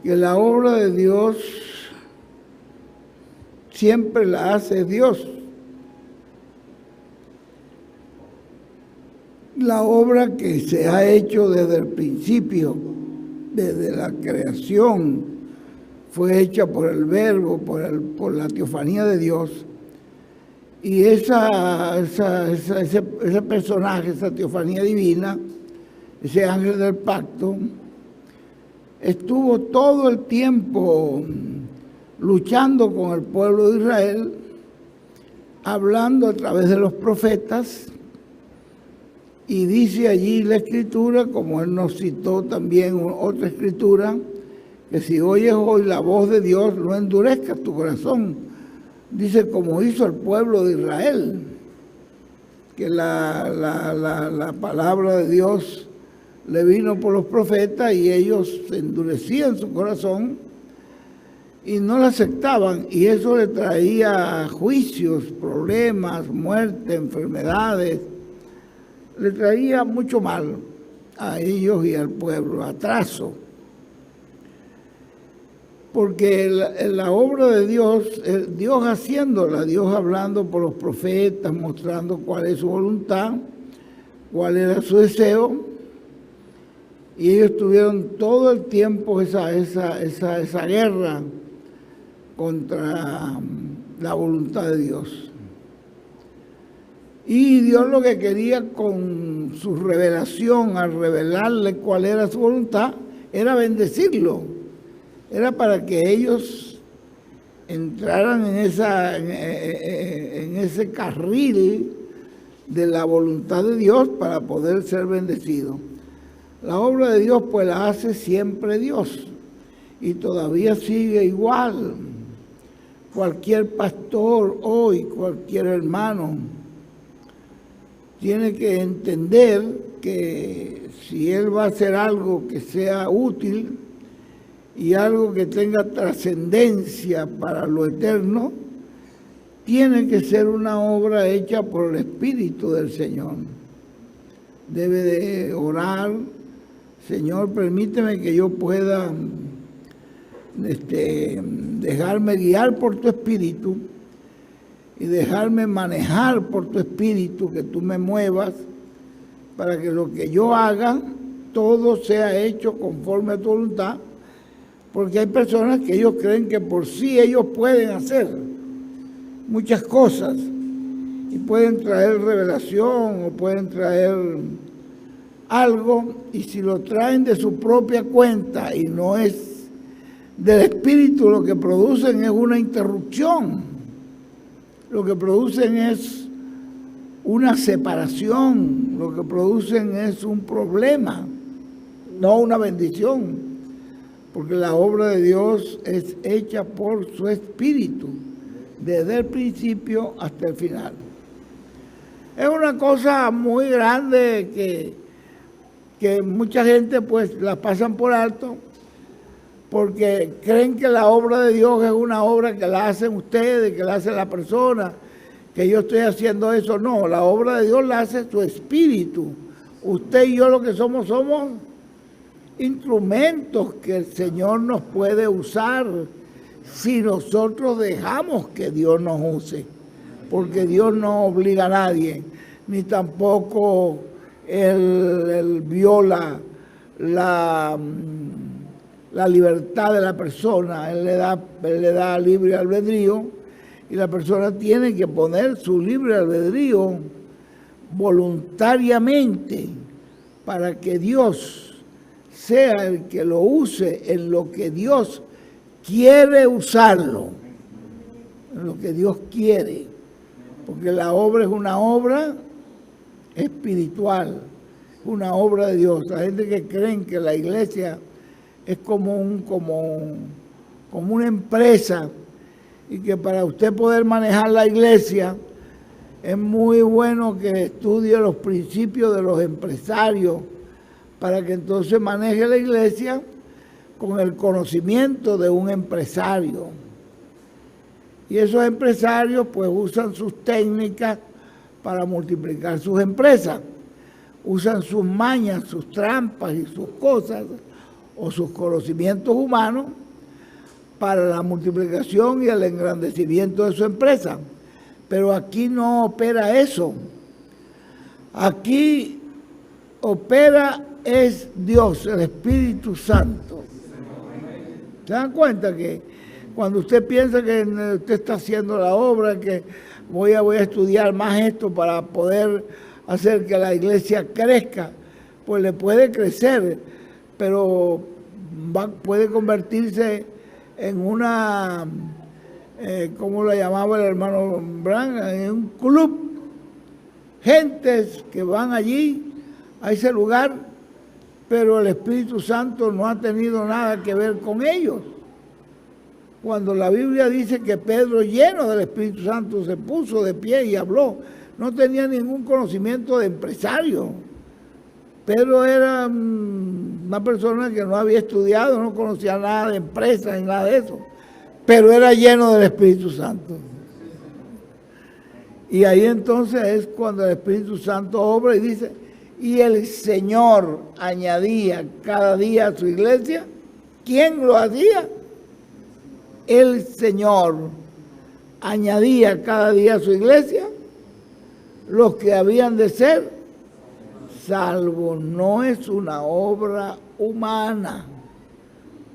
que la obra de Dios siempre la hace Dios. La obra que se ha hecho desde el principio, desde la creación, fue hecha por el Verbo, por la teofanía de Dios. Y ese personaje, esa teofanía divina, ese ángel del pacto, estuvo todo el tiempo luchando con el pueblo de Israel, hablando a través de los profetas. Y dice allí la Escritura, como él nos citó también otra Escritura, que si oyes hoy la voz de Dios, no endurezcas tu corazón. Dice, como hizo el pueblo de Israel, que la palabra de Dios le vino por los profetas y ellos se endurecían su corazón y no la aceptaban. Y eso le traía juicios, problemas, muerte, enfermedades. Le traía mucho mal a ellos y al pueblo, atraso. Porque la obra de Dios, Dios haciéndola, Dios hablando por los profetas, mostrando cuál es su voluntad, cuál era su deseo, y ellos tuvieron todo el tiempo esa guerra contra la voluntad de Dios. Y Dios lo que quería con su revelación, al revelarle cuál era su voluntad, era bendecirlo. Era para que ellos entraran en ese carril de la voluntad de Dios para poder ser bendecidos. La obra de Dios pues la hace siempre Dios y todavía sigue igual. Cualquier pastor hoy, cualquier hermano, tiene que entender que si él va a hacer algo que sea útil y algo que tenga trascendencia para lo eterno, tiene que ser una obra hecha por el Espíritu del Señor. Debe de orar, Señor, permíteme que yo pueda dejarme guiar por tu Espíritu y dejarme manejar por tu Espíritu, que tú me muevas para que lo que yo haga, todo sea hecho conforme a tu voluntad, porque hay personas que ellos creen que por sí ellos pueden hacer muchas cosas y pueden traer revelación o pueden traer algo, y si lo traen de su propia cuenta y no es del Espíritu, lo que producen es una interrupción. Lo que producen es una separación, lo que producen es un problema, no una bendición, porque la obra de Dios es hecha por su Espíritu, desde el principio hasta el final. Es una cosa muy grande que mucha gente pues la pasan por alto, porque creen que la obra de Dios es una obra que la hacen ustedes, que la hace la persona, que yo estoy haciendo eso. No, la obra de Dios la hace su Espíritu. Usted y yo lo que somos instrumentos que el Señor nos puede usar si nosotros dejamos que Dios nos use, porque Dios no obliga a nadie, ni tampoco Él viola la libertad de la persona. Él le da libre albedrío y la persona tiene que poner su libre albedrío voluntariamente para que Dios sea el que lo use en lo que Dios quiere usarlo, en lo que Dios quiere, porque la obra es una obra espiritual, una obra de Dios. La gente que creen que la iglesia es como una empresa y que para usted poder manejar la iglesia es muy bueno que estudie los principios de los empresarios para que entonces maneje la iglesia con el conocimiento de un empresario. Y esos empresarios pues usan sus técnicas para multiplicar sus empresas, usan sus mañas, sus trampas y sus cosas, o sus conocimientos humanos para la multiplicación y el engrandecimiento de su empresa. Pero aquí no opera eso. Aquí opera es Dios, el Espíritu Santo. ¿Se dan cuenta que cuando usted piensa que usted está haciendo la obra, que voy a estudiar más esto para poder hacer que la iglesia crezca, pues le puede crecer, pero puede convertirse en una, ¿cómo lo llamaba el hermano Branham? En un club. Gentes que van allí, a ese lugar, pero el Espíritu Santo no ha tenido nada que ver con ellos. Cuando la Biblia dice que Pedro, lleno del Espíritu Santo, se puso de pie y habló, no tenía ningún conocimiento de empresario. Pedro era una persona que no había estudiado, no conocía nada de empresas ni nada de eso, pero era lleno del Espíritu Santo. Y ahí entonces es cuando el Espíritu Santo obra y dice, y el Señor añadía cada día a su iglesia. ¿Quién lo hacía? El Señor añadía cada día a su iglesia los que habían de ser salvos. No es una obra humana.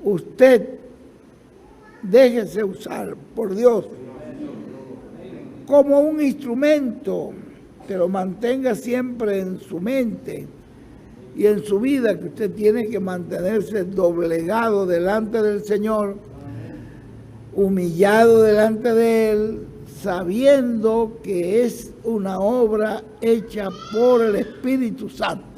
Usted déjese usar por Dios como un instrumento que lo mantenga siempre en su mente y en su vida, que usted tiene que mantenerse doblegado delante del Señor, humillado delante de Él, sabiendo que es una obra hecha por el Espíritu Santo.